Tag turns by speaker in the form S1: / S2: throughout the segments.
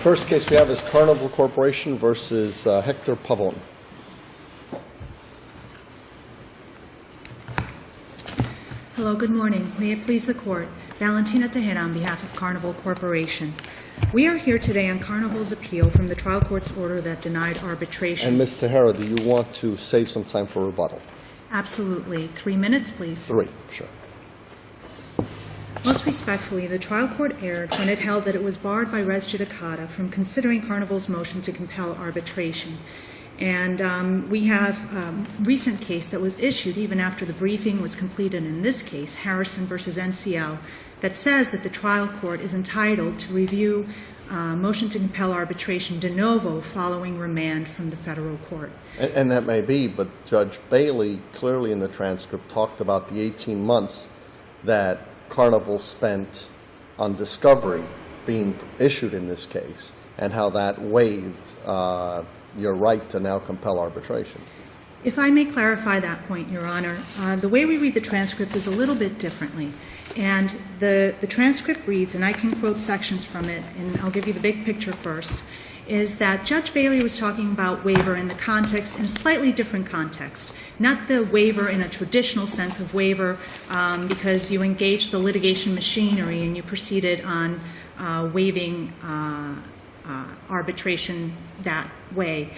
S1: First case we have is Carnival Corporation versus Hector Pavon.
S2: Hello, good morning. May it please the Court. Valentina Tejeda on behalf of Carnival Corporation. We are here today on Carnival's appeal from the trial court's order that denied arbitration.
S1: And Ms. Tejera, do you want to save some time for rebuttal?
S2: Absolutely. 3 minutes, please.
S1: 3, sure.
S2: Most respectfully, the trial court erred when it held that it was barred by res judicata from considering Carnival's motion to compel arbitration. And we have a recent case that was issued even after the briefing was completed in this case, Harrison versus NCL, that says that the trial court is entitled to review motion to compel arbitration de novo following remand from the federal court.
S1: And that may be, but Judge Bailey clearly in the transcript talked about the 18 months that Carnival spent on discovery being issued in this case and how that waived your right to now compel arbitration.
S2: If I may clarify that point, Your Honor, the way we read the transcript is a little bit differently. And the transcript reads, and I can quote sections from it, and I'll give you the big picture first, is that Judge Bailey was talking about waiver in the context, in a slightly different context. Not the waiver in a traditional sense of waiver because you engaged the litigation machinery and you proceeded on waiving arbitration that way.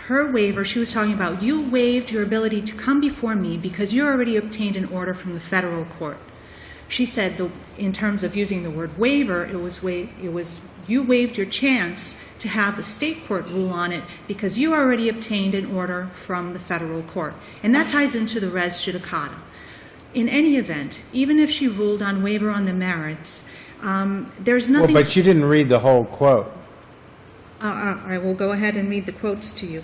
S2: Her waiver, she was talking about, you waived your ability to come before me because you already obtained an order from the federal court. She said, in terms of using the word waiver, it was you waived your chance to have the state court rule on it because you already obtained an order from the federal court. And that ties into the res judicata. In any event, even if she ruled on waiver on the merits, there's nothing...
S3: Well, but you didn't read the whole quote.
S2: I will go ahead and read the quotes to you.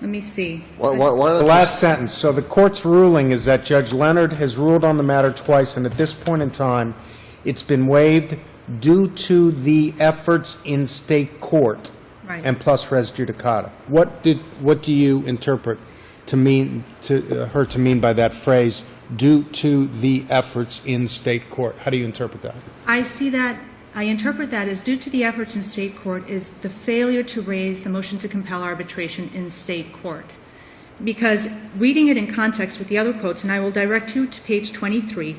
S2: Let me see.
S3: The last sentence. So the court's ruling is that Judge Leonard has ruled on the matter twice, and at this point in time, it's been waived due to the efforts in state court,
S2: Right.
S3: and plus res judicata. What do you interpret to mean her to mean by that phrase? Due to the efforts in state court. How do you interpret that?
S2: I interpret that as due to the efforts in state court is the failure to raise the motion to compel arbitration in state court. Because reading it in context with the other quotes, and I will direct you to page 23,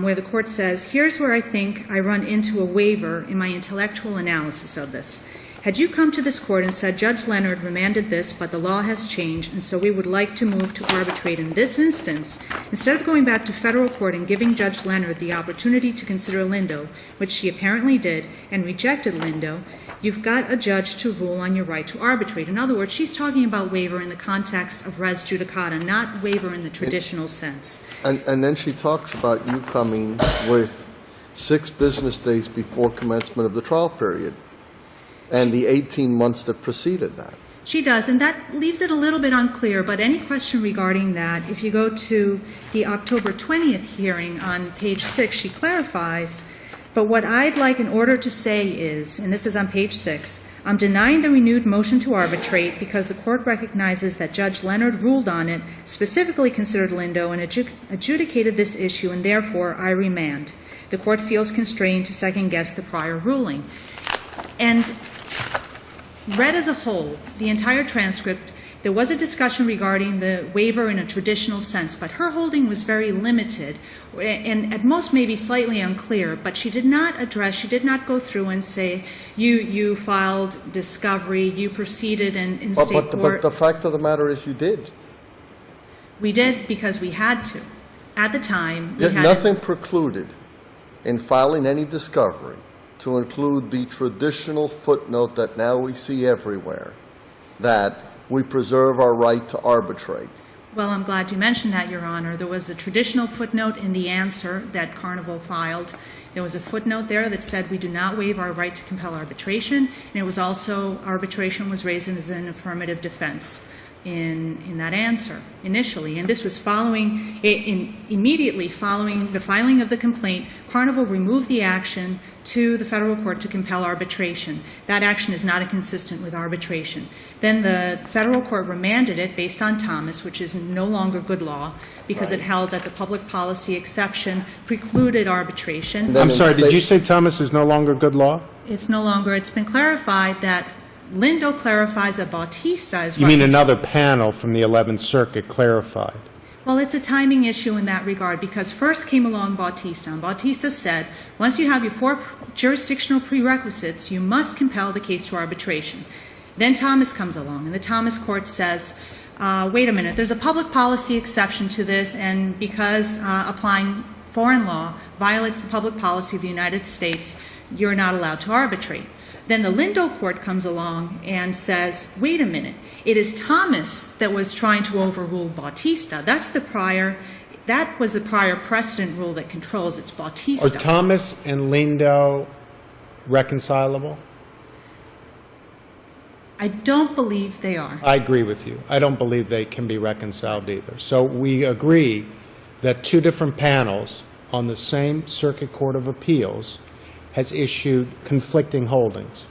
S2: where the court says, here's where I think I run into a waiver in my intellectual analysis of this. Had you come to this court and said, Judge Leonard remanded this, but the law has changed, and so we would like to move to arbitrate in this instance, instead of going back to federal court and giving Judge Leonard the opportunity to consider Lindo, which she apparently did, and rejected Lindo, you've got a judge to rule on your right to arbitrate. In other words, she's talking about waiver in the context of res judicata, not waiver in the traditional sense.
S1: And then she talks about you coming with 6 business days before commencement of the trial period and the 18 months that preceded that.
S2: She does, and that leaves it a little bit unclear, but any question regarding that, if you go to the October 20th hearing on page 6, she clarifies, but what I'd like in order to say is, and this is on page 6, I'm denying the renewed motion to arbitrate because the court recognizes that Judge Leonard ruled on it, specifically considered Lindo, and adjudicated this issue, and therefore I remand. The court feels constrained to second-guess the prior ruling. And read as a whole, the entire transcript, there was a discussion regarding the waiver in a traditional sense, but her holding was very limited and at most maybe slightly unclear, but she did not go through and say, you filed discovery, you proceeded in state court.
S1: But the fact of the matter is you did.
S2: We did because we had to. At the time, we
S1: Yet
S2: had
S1: nothing precluded in filing any discovery to include the traditional footnote that now we see everywhere, that we preserve our right to arbitrate.
S2: Well, I'm glad you mentioned that, Your Honor. There was a traditional footnote in the answer that Carnival filed. There was a footnote there that said we do not waive our right to compel arbitration, and it was also arbitration was raised as an affirmative defense. in that answer initially. And this was immediately following the filing of the complaint. Carnival removed the action to the federal court to compel arbitration. That action is not inconsistent with arbitration. Then the federal court remanded it based on Thomas, which is no longer good law, because it held that the public policy exception precluded arbitration.
S3: I'm sorry, did you say Thomas is no longer good law?
S2: It's no longer. It's been clarified that Lindo clarifies that Bautista is.
S3: You mean another panel from the 11th Circuit clarified?
S2: Well, it's a timing issue in that regard, because first came along Bautista, and Bautista said, once you have your 4 jurisdictional prerequisites, you must compel the case to arbitration. Then Thomas comes along, and the Thomas court says, wait a minute, there's a public policy exception to this, and because applying foreign law violates the public policy of the United States, you're not allowed to arbitrate. Then the Lindo court comes along and says, wait a minute, it is Thomas that was trying to overrule Bautista. That was the prior precedent rule that controls. It's Bautista.
S3: Are Thomas and Lindo reconcilable?
S2: I don't believe they are.
S3: I agree with you. I don't believe they can be reconciled either. So we agree that 2 different panels on the same Circuit Court of Appeals has issued conflicting holdings.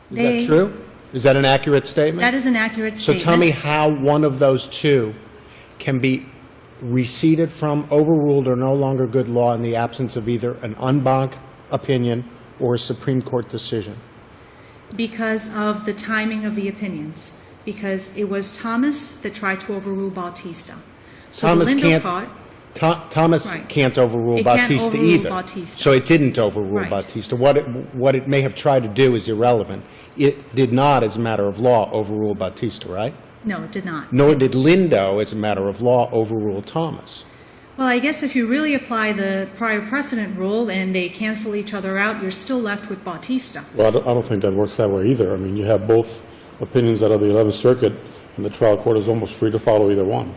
S3: Is that true? Is that an accurate statement?
S2: That is an accurate statement.
S3: So tell me how one of those 2 can be receded from, overruled, or no longer good law in the absence of either an en banc opinion or a Supreme Court decision.
S2: Because of the timing of the opinions. Because it was Thomas that tried to overrule Bautista. So
S3: Thomas
S2: the Lindo
S3: can't.
S2: court,
S3: Thomas
S2: Right.
S3: can't overrule
S2: It can't
S3: Bautista
S2: overrule
S3: either.
S2: Bautista.
S3: So it didn't overrule
S2: Right.
S3: Bautista. What it may have tried to do is irrelevant. It did not, as a matter of law, overrule Bautista, right?
S2: no, it did not.
S3: Nor did Lindo, as a matter of law, overrule Thomas.
S2: Well, I guess if you really apply the prior precedent rule and they cancel each other out, you're still left with Bautista.
S4: Well, I don't think that works that way either. I mean, you have both opinions out of the 11th Circuit, and the trial court is almost free to follow either one.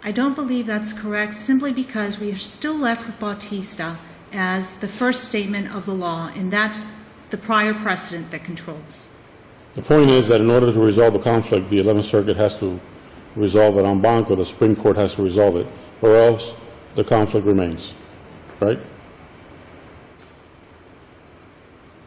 S2: I don't believe that's correct, simply because we are still left with Bautista as the first statement of the law, and that's the prior precedent that controls.
S4: The point is that in order to resolve the conflict, the 11th Circuit has to resolve it en banc, or the Supreme Court has to resolve it, or else the conflict remains, right?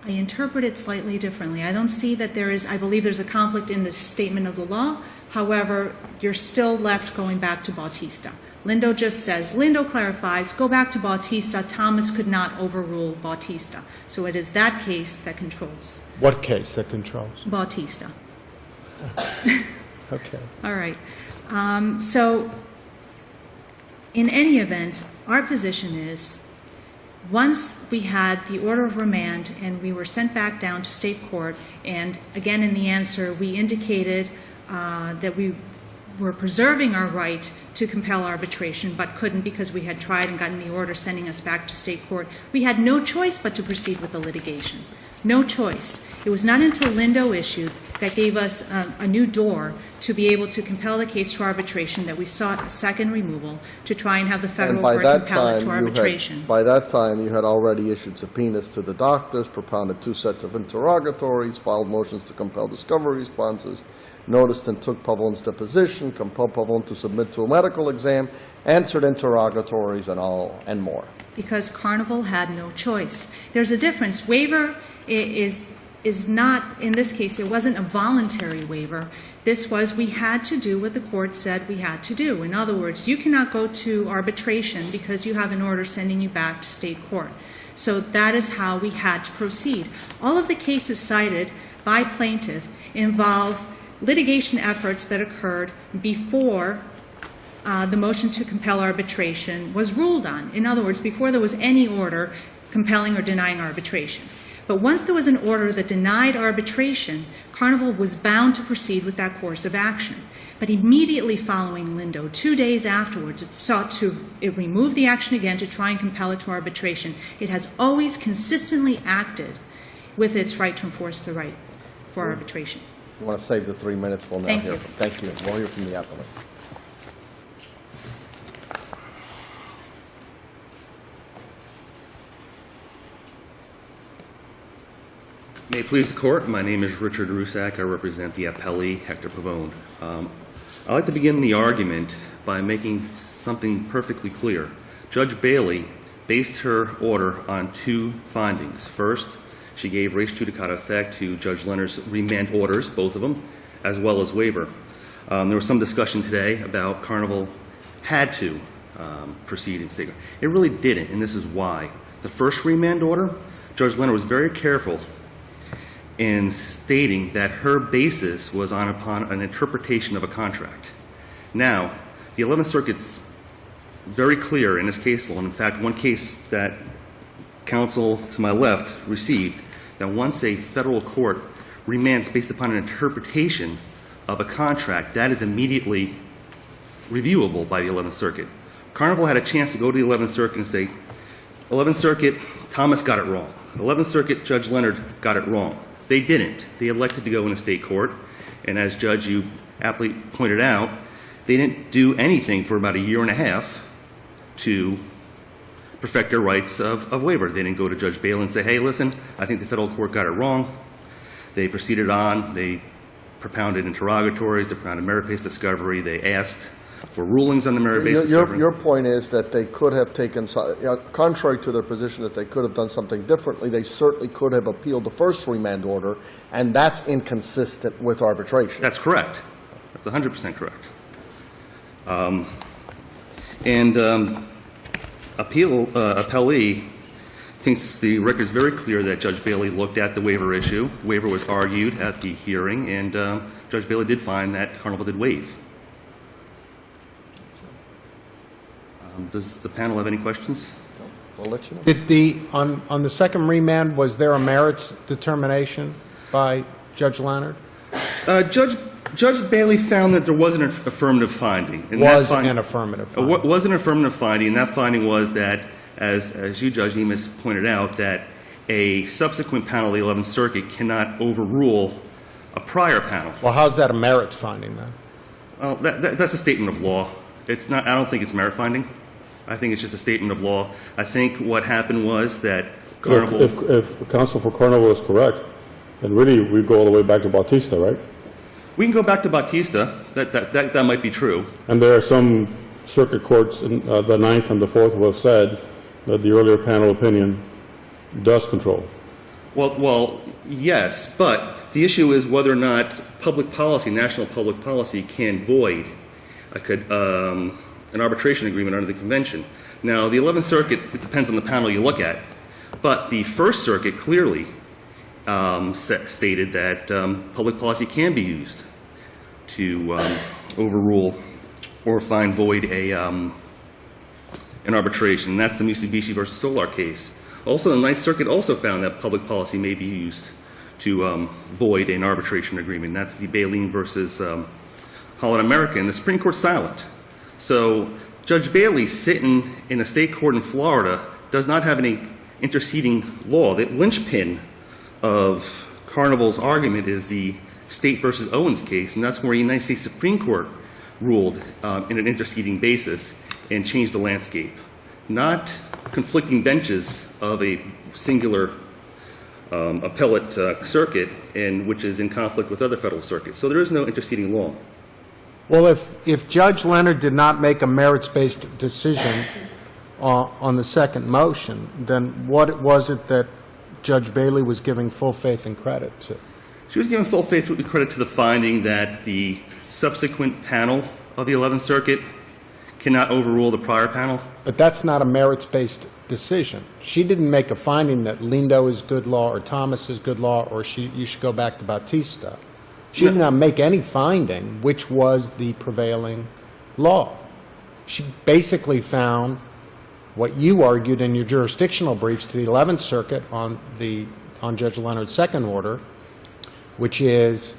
S2: I interpret it slightly differently. I don't see that I believe there's a conflict in the statement of the law. However, you're still left going back to Bautista. Lindo just says, Lindo clarifies, go back to Bautista. Thomas could not overrule Bautista. So it is that case that controls.
S3: What case that controls?
S2: Bautista.
S3: Okay.
S2: All right. So in any event, our position is, once we had the order of remand and we were sent back down to state court, and again in the answer we indicated that we were preserving our right to compel arbitration but couldn't because we had tried and gotten the order sending us back to state court, we had no choice but to proceed with the litigation. No choice. It was not until Lindo issued that gave us a new door to be able to compel the case to arbitration that we sought a second removal to try and have the federal court compel it to arbitration.
S1: By that time, you had already issued subpoenas to the doctors, propounded 2 sets of interrogatories, filed motions to compel discovery responses, noticed and took Pavon's deposition, compelled Pavon to submit to a medical exam, answered interrogatories, and more.
S2: Because Carnival had no choice. There's a difference. Waiver is not, in this case, it wasn't a voluntary waiver. This was, we had to do what the court said we had to do. In other words, you cannot go to arbitration because you have an order sending you back to state court. So that is how we had to proceed. All of the cases cited by plaintiff involve litigation efforts that occurred before the motion to compel arbitration was ruled on. In other words, before there was any order compelling or denying arbitration. But once there was an order that denied arbitration, Carnival was bound to proceed with that course of action. But immediately following Lindo, 2 days afterwards, it removed the action again to try and compel it to arbitration. It has always consistently acted with its right to enforce the right for arbitration.
S1: You want to save the 3 minutes? We'll now
S2: Thank
S1: hear
S2: you.
S1: Thank you. We'll hear from the appellant.
S5: May it please the Court, my name is Richard Rusak. I represent the appellee, Hector Pavon. I'd like to begin the argument by making something perfectly clear. Judge Bailey based her order on two findings. First, she gave res judicata effect to Judge Leonard's remand orders, both of them, as well as waiver. There was some discussion today about Carnival had to proceed in state court. It really didn't, and this is why. The first remand order, Judge Leonard was very careful in stating that her basis was upon an interpretation of a contract. Now, the 11th Circuit's very clear in this case law, and in fact, one case that counsel to my left received, that once a federal court remands based upon an interpretation of a contract, that is immediately reviewable by the 11th Circuit. Carnival had a chance to go to the 11th Circuit and say, 11th Circuit, Thomas got it wrong. 11th Circuit, Judge Leonard got it wrong. They didn't. They elected to go in a state court, and as Judge, you aptly pointed out, they didn't do anything for about a year and a half to perfect their rights of waiver. They didn't go to Judge Bailey and say, hey, listen, I think the federal court got it wrong. They proceeded on. They propounded interrogatories. They propounded merit-based discovery. They asked for rulings on the merit-based discovery.
S1: Your point is that they could have taken, contrary to their position that they could have done something differently, they certainly could have appealed the first remand order, and that's inconsistent with arbitration.
S5: That's correct. That's 100% correct. Appellee thinks the record is very clear that Judge Bailey looked at the waiver issue. Waiver was argued at the hearing, and Judge Bailey did find that Carnival did waive. Does the panel have any questions?
S1: I'll let you know.
S3: Did on the second remand, was there a merits determination by Judge Leonard?
S5: Judge Bailey found that there wasn't an affirmative finding. And
S3: Was an affirmative finding.
S5: Was an affirmative finding, and that finding was that, as you, Judge Nemes, pointed out, that a subsequent panel of the 11th Circuit cannot overrule a prior panel.
S3: Well, how's that a merits finding, then?
S5: Well, that's a statement of law. It's not. I don't think it's merit finding. I think it's just a statement of law. I think what happened was that Carnival...
S4: If counsel for Carnival is correct, then really we go all the way back to Bautista, right?
S5: We can go back to Bautista. That might be true.
S4: And there are some circuit courts, in, the Ninth and the Fourth, who have said that the earlier panel opinion does control.
S5: Well, yes, but the issue is whether or not public policy, national public policy, can void an arbitration agreement under the convention. Now, the 11th Circuit, it depends on the panel you look at, but the First Circuit clearly stated that public policy can be used to overrule or find void an arbitration. And that's the Mitsubishi versus Solar case. Also, the Ninth Circuit also found that public policy may be used to void an arbitration agreement. That's the Bailey versus Holland America, and the Supreme Court's silent. So Judge Bailey, sitting in a state court in Florida, does not have any interceding law. The linchpin of Carnival's argument is the State versus Owens case, and that's where the United States Supreme Court ruled in an interceding basis and changed the landscape. Not conflicting benches of a singular appellate circuit, which is in conflict with other federal circuits. So there is no interceding law.
S3: Well, if Judge Leonard did not make a merits-based decision on the second motion, then what was it that Judge Bailey was giving full faith and credit to?
S5: She was giving full faith and credit to the finding that the subsequent panel of the 11th Circuit cannot overrule the prior panel.
S3: But that's not a merits-based decision. She didn't make a finding that Lindo is good law or Thomas is good law or you should go back to Bautista. She did not make any finding which was the prevailing law. She basically found what you argued in your jurisdictional briefs to the 11th Circuit on Judge Leonard's second order, which is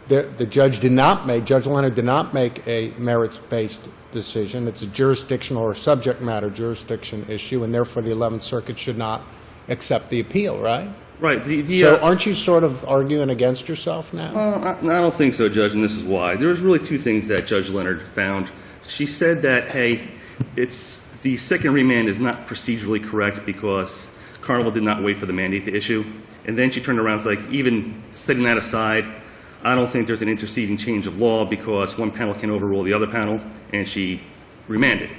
S3: Judge Leonard did not make a merits-based decision. It's a jurisdictional or subject matter jurisdiction issue, and therefore the 11th Circuit should not accept the appeal, right?
S5: Right.
S3: So aren't you sort of arguing against yourself now?
S5: I don't think so, Judge, and this is why. There's really two things that Judge Leonard found. She said that, hey, the second remand is not procedurally correct because Carnival did not wait for the mandate to issue. And then she turned around and was like, even setting that aside, I don't think there's an interceding change of law because one panel can overrule the other panel, and she remanded.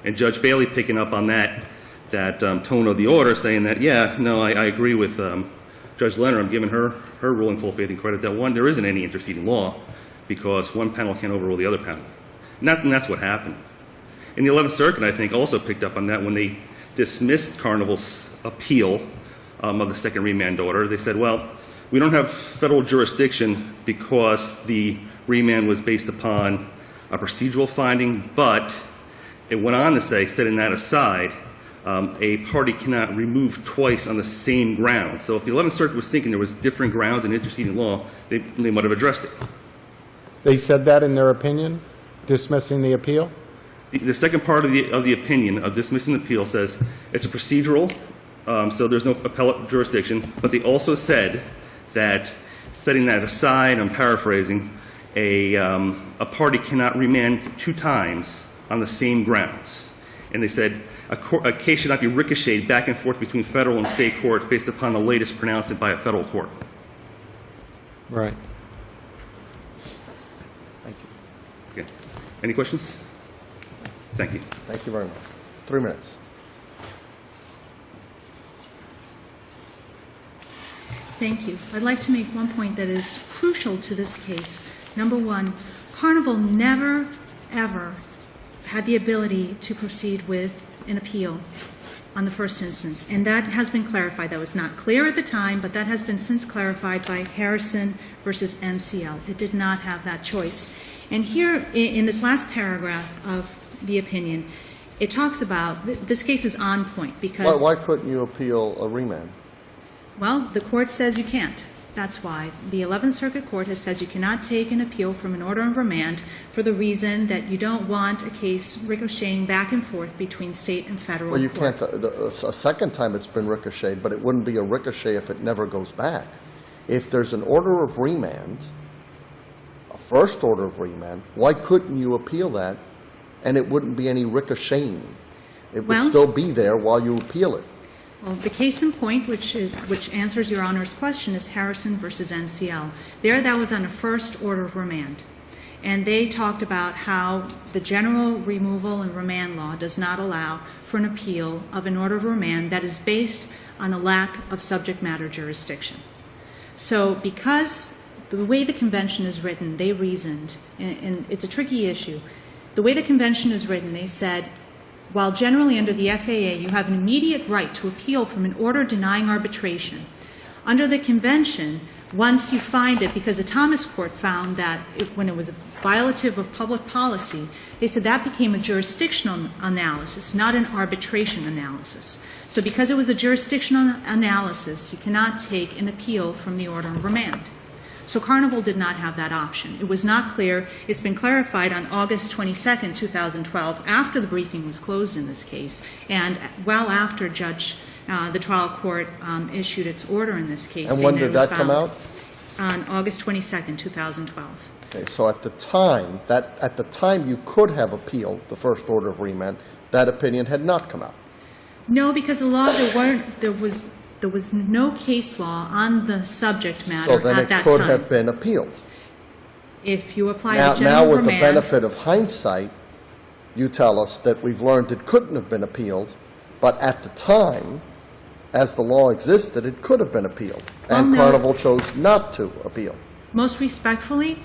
S5: And Judge Bailey picking up on that tone of the order, saying that, yeah, no, I agree with Judge Leonard. I'm giving her ruling full faith and credit that, one, there isn't any interceding law because one panel can't overrule the other panel. And that's what happened. And the 11th Circuit, I think, also picked up on that when they dismissed Carnival's appeal of the second remand order. They said, well, we don't have federal jurisdiction because the remand was based upon a procedural finding, but it went on to say, setting that aside, a party cannot remove twice on the same ground. So if the 11th Circuit was thinking there was different grounds in interceding law, they might have addressed it.
S3: They said that in their opinion, dismissing the appeal?
S5: The second part of the opinion of dismissing the appeal says it's a procedural, so there's no appellate jurisdiction, but they also said that, setting that aside, I'm paraphrasing, a party cannot remand 2 times on the same grounds. And they said a case should not be ricocheted back and forth between federal and state courts based upon the latest pronouncement by a federal court.
S3: Right.
S1: Thank you.
S5: Okay. Any questions? Thank you.
S1: Thank you very much. 3 minutes.
S2: Thank you. I'd like to make one point that is crucial to this case. Number one, Carnival never, ever had the ability to proceed with an appeal on the first instance, and that has been clarified. That was not clear at the time, but that has been since clarified by Harrison versus NCL. It did not have that choice. And here, in this last paragraph of the opinion, it talks about, this case is on point because...
S1: Why couldn't you appeal a remand?
S2: Well, the court says you can't. That's why. The 11th Circuit Court has says you cannot take an appeal from an order of remand for the reason that you don't want a case ricocheting back and forth between state and federal
S1: Well, you
S2: court.
S1: can't, a second time it's been ricocheted, but it wouldn't be a ricochet if it never goes back. If there's an order of remand, a first order of remand, why couldn't you appeal that and it wouldn't be any ricocheting? It would still be there while you appeal it.
S2: Well, the case in point, which answers Your Honor's question, is Harrison versus NCL. There, that was on a first order of remand. And they talked about how the general removal and remand law does not allow for an appeal of an order of remand that is based on a lack of subject matter jurisdiction. So because the way the convention is written, they reasoned, and it's a tricky issue, the way the convention is written, they said, while generally under the FAA you have an immediate right to appeal from an order denying arbitration, under the convention, once you find it, because the Thomas Court found that when it was violative of public policy, they said that became a jurisdictional analysis, not an arbitration analysis. So because it was a jurisdictional analysis, you cannot take an appeal from the order of remand. So Carnival did not have that option. It was not clear. It's been clarified on August 22nd, 2012, after the briefing was closed in this case, and well after the trial court issued its order in this case.
S1: And when did that come out?
S2: On August 22nd, 2012.
S1: Okay, so at the time you could have appealed the first order of remand, that opinion had not come out.
S2: No, because the law, there was no case law on the subject matter
S1: So
S2: at
S1: then
S2: that
S1: it could
S2: time.
S1: have been appealed.
S2: If you apply
S1: Now,
S2: the general
S1: now with the
S2: remand,
S1: benefit of hindsight, you tell us that we've learned it couldn't have been appealed, but at the time, as the law existed, it could have been appealed. And
S2: no.
S1: Carnival chose not to appeal.
S2: most respectfully,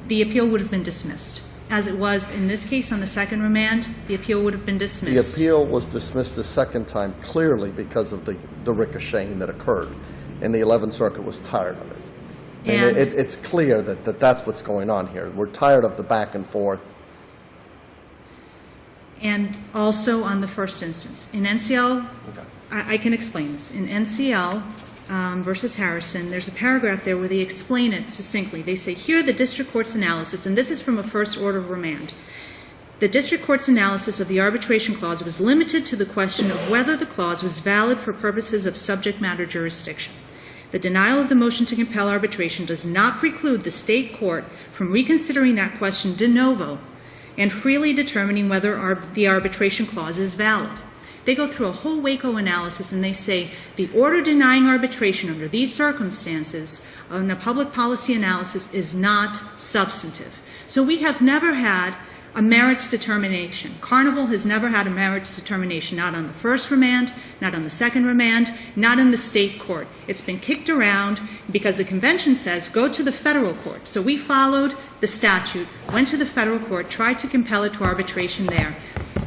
S2: the appeal would have been dismissed. As it was in this case on the second remand, the appeal would have been
S1: The
S2: dismissed.
S1: appeal was dismissed the second time clearly because of the ricocheting that occurred, and the 11th Circuit was tired of it. And
S2: And-
S1: it's clear that that's what's going on here. We're tired of the back and forth.
S2: And also on the first instance. In NCL, I can explain this. In NCL versus Harrison, there's a paragraph there where they explain it succinctly. They say, here the district court's analysis, and this is from a first order of remand. The district court's analysis of the arbitration clause was limited to the question of whether the clause was valid for purposes of subject matter jurisdiction. The denial of the motion to compel arbitration does not preclude the state court from reconsidering that question de novo and freely determining whether the arbitration clause is valid. they go through a whole Waco analysis and they say the order denying arbitration under these circumstances in a public policy analysis is not substantive. So we have never had a merits determination. Carnival has never had a merits determination, not on the first remand, not on the second remand, not in the state court. It's been kicked around because the convention says go to the federal court. So we followed the statute, went to the federal court, tried to compel it to arbitration there.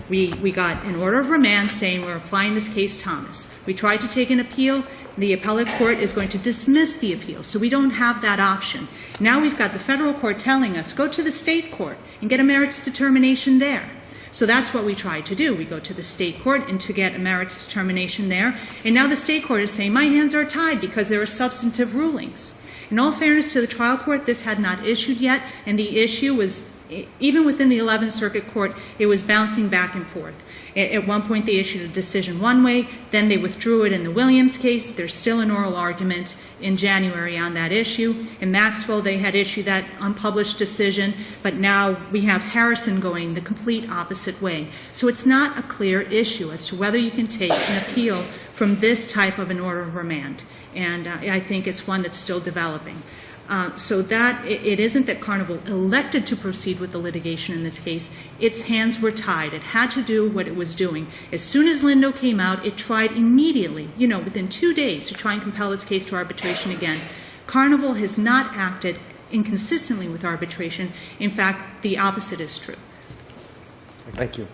S2: We got an order of remand saying we're applying this case Thomas. We tried to take an appeal. The appellate court is going to dismiss the appeal, so we don't have that option. Now we've got the federal court telling us, go to the state court and get a merits determination there. So that's what we tried to do. We go to the state court and to get a merits determination there. And now the state court is saying, my hands are tied because there are substantive rulings. In all fairness to the trial court, this had not issued yet, and the issue was, even within the 11th Circuit Court, it was bouncing back and forth. At one point, they issued a decision one way, then they withdrew it in the Williams case. There's still an oral argument in January on that issue. In Maxwell, they had issued that unpublished decision, but now we have Harrison going the complete opposite way. So it's not a clear issue as to whether you can take an appeal from this type of an order of remand. And I think it's one that's still developing. So that it isn't that Carnival elected to proceed with the litigation in this case. Its hands were tied. It had to do what it was doing. As soon as Lindo came out, it tried immediately, within 2 days, to try and compel this case to arbitration again. Carnival has not acted inconsistently with arbitration. In fact, the opposite is true.
S1: Thank you.